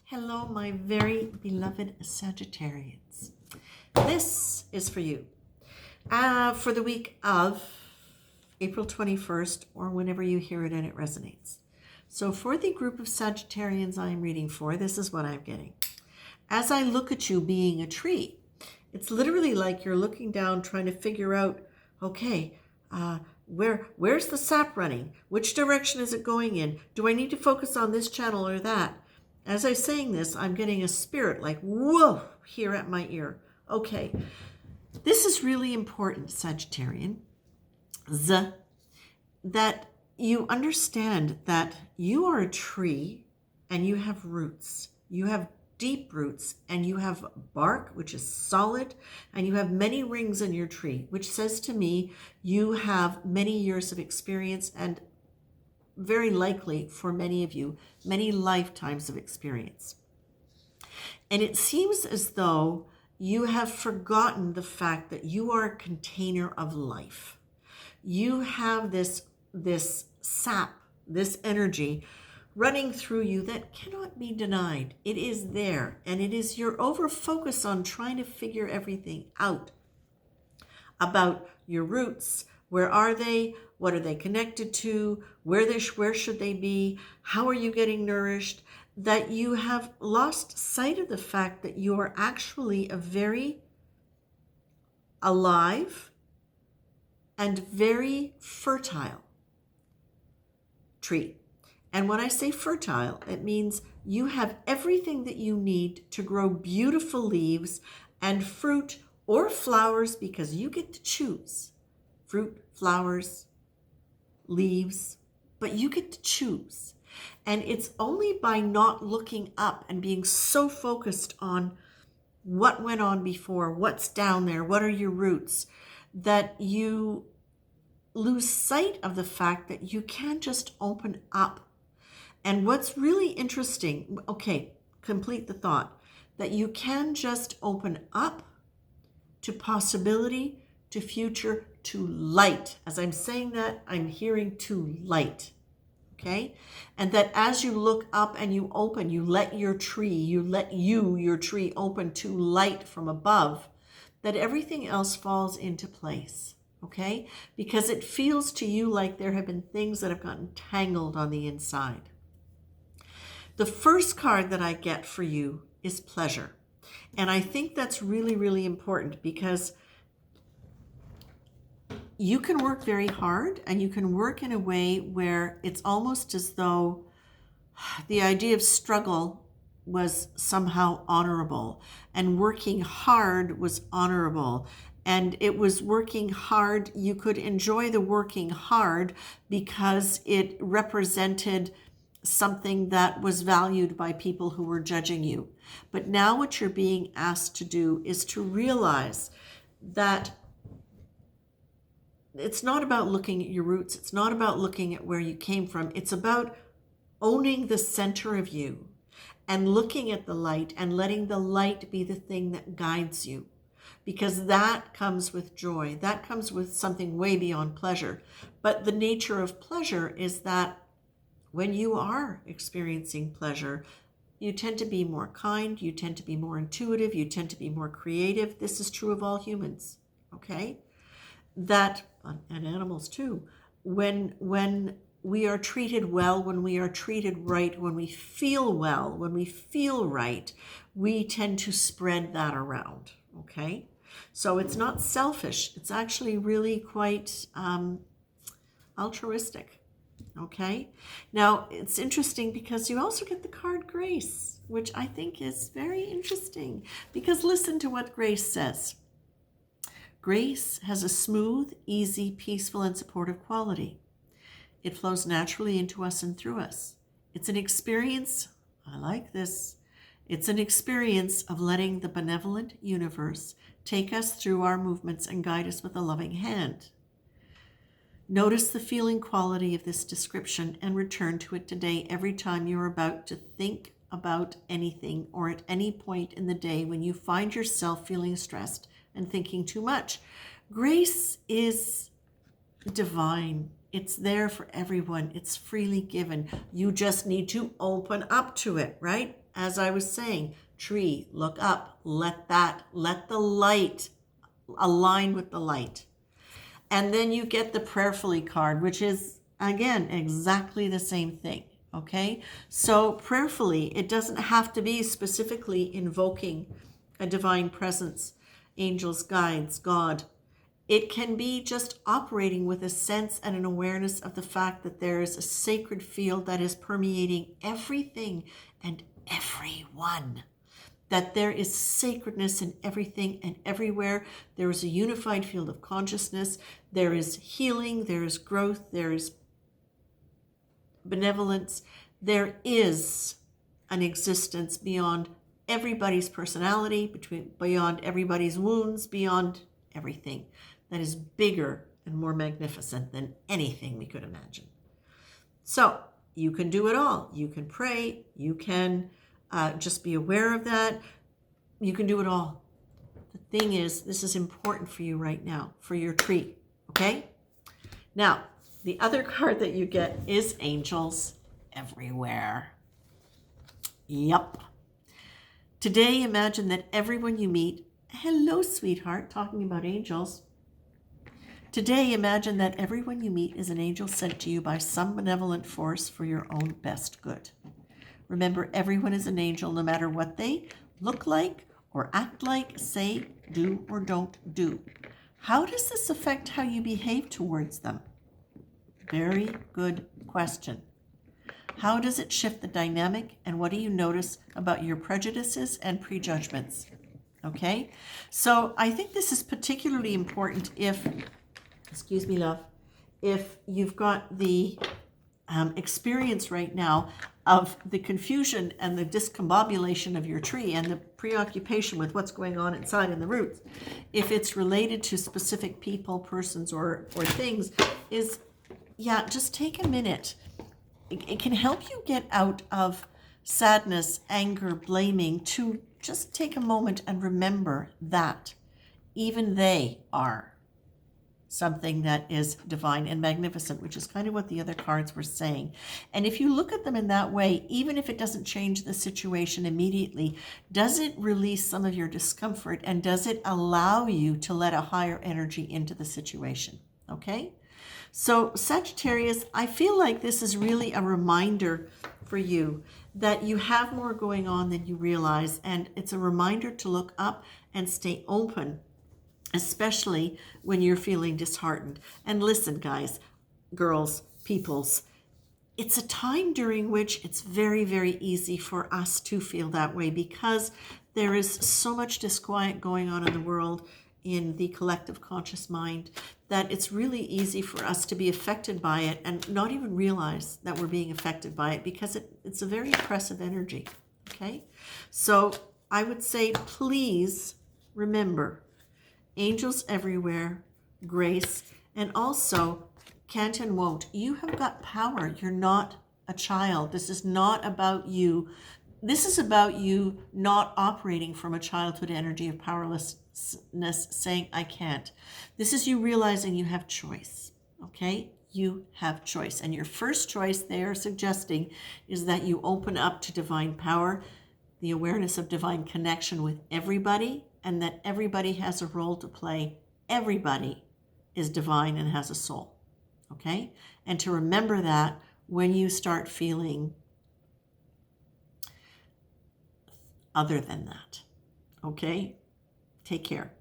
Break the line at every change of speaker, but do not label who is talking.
Hello, my very beloved Sagittarians. This is for you for the week of April 21st or whenever you hear it and it resonates. So for the group of Sagittarians I'm reading for, this is what I'm getting. As I look at you being a tree, it's literally like you're looking down trying to figure out, okay, where's the sap running? Which direction is it going in? Do I need to focus on this channel or that? As I'm saying this, I'm getting a spirit like, whoa, here at my ear. Okay, this is really important, Sagittarian, that you understand that you are a tree and you have roots. You have deep roots and you have bark, which is solid, and you have many rings in your tree, which says to me you have many years of experience and very likely for many of you, many lifetimes of experience. And it seems as though you have forgotten the fact that you are a container of life. You have this sap, this energy running through you that cannot be denied. It is there, and it is your over focus on trying to figure everything out about your roots. Where are they? What are they connected to? Where should they be? How are you getting nourished? That you have lost sight of the fact that you are actually a very alive and very fertile tree. And when I say fertile, it means you have everything that you need to grow beautiful leaves and fruit or flowers, because you get to choose. Fruit, flowers, leaves, but you get to choose. And it's only by not looking up and being so focused on what went on before, what's down there, what are your roots, that you lose sight of the fact that you can just open up. And what's really interesting, okay, complete the thought, that you can just open up to possibility, to future, to light. As I'm saying that, I'm hearing to light, okay? And that as you look up and you open, you let your tree open to light from above, that everything else falls into place, okay? Because it feels to you like there have been things that have gotten tangled on the inside. The first card that I get for you is pleasure. And I think that's really, really important, because you can work very hard and you can work in a way where it's almost as though the idea of struggle was somehow honorable, and working hard was honorable. And it was working hard. You could enjoy the working hard because it represented something that was valued by people who were judging you. But now what you're being asked to do is to realize that it's not about looking at your roots. It's not about looking at where you came from. It's about owning the center of you and looking at the light and letting the light be the thing that guides you, because that comes with joy. That comes with something way beyond pleasure. But the nature of pleasure is that when you are experiencing pleasure, you tend to be more kind, you tend to be more intuitive, you tend to be more creative. This is true of all humans, okay? And animals too. When we are treated well, when we are treated right, when we feel well, when we feel right, we tend to spread that around, okay? So it's not selfish. It's actually really quite altruistic, okay? Now, it's interesting because you also get the card Grace, which I think is very interesting, because listen to what Grace says. Grace has a smooth, easy, peaceful, and supportive quality. It flows naturally into us and through us. It's an experience, I like this, it's an experience of letting the benevolent universe take us through our movements and guide us with a loving hand. Notice the feeling quality of this description and return to it today every time you're about to think about anything, or at any point in the day when you find yourself feeling stressed and thinking too much. Grace is divine. It's there for everyone. It's freely given. You just need to open up to it, right? as I was saying, tree, look up, let the light align with the light. And then you get the prayerfully card, which is, again, exactly the same thing. Okay? So prayerfully, it doesn't have to be specifically invoking a divine presence, angels, guides, God. It can be just operating with a sense and an awareness of the fact that there is a sacred field that is permeating everything and everyone. That there is sacredness in everything and everywhere. There is a unified field of consciousness. There is healing. There is growth. There is benevolence. There is an existence beyond everybody's personality, beyond everybody's wounds, beyond everything that is bigger and more magnificent than anything we could imagine. So you can do it all. You can pray. You can just be aware of that. You can do it all. The thing is, this is important for you right now, for your tree, okay? Now, the other card that you get is angels everywhere. Yup. Today, imagine that everyone you meet, hello, sweetheart, talking about angels. Today, imagine that everyone you meet is an angel sent to you by some benevolent force for your own best good. Remember, everyone is an angel, no matter what they look like or act like, say, do, or don't do. How does this affect how you behave towards them? Very good question. How does it shift the dynamic, and what do you notice about your prejudices and prejudgments? Okay, so I think this is particularly important if, excuse me, love, if you've got the experience right now of the confusion and the discombobulation of your tree and the preoccupation with what's going on inside in the roots. If it's related to specific people, persons, or things, is, yeah, just take a minute. It can help you get out of sadness, anger, blaming, to just take a moment and remember that even they are something that is divine and magnificent, which is kind of what the other cards were saying. And if you look at them in that way, even if it doesn't change the situation immediately, does it release some of your discomfort, and does it allow you to let a higher energy into the situation? Okay? So Sagittarius, I feel like this is really a reminder for you that you have more going on than you realize, and it's a reminder to look up and stay open, especially when you're feeling disheartened. And listen, guys, girls, peoples, it's a time during which it's very, very easy for us to feel that way, because there is so much disquiet going on in the world, in the collective conscious mind, that it's really easy for us to be affected by it and not even realize that we're being affected by it, because it's a very oppressive energy, okay? So I would say, please remember, angels everywhere, grace, and also can't and won't. You have got power. You're not a child. This is not about you. This is about you not operating from a childhood energy of powerlessness, saying, I can't. This is you realizing you have choice, okay? You have choice. And your first choice they are suggesting is that you open up to divine power, the awareness of divine connection with everybody, and that everybody has a role to play. Everybody is divine and has a soul, okay? And to remember that when you start feeling other than that, okay? Take care.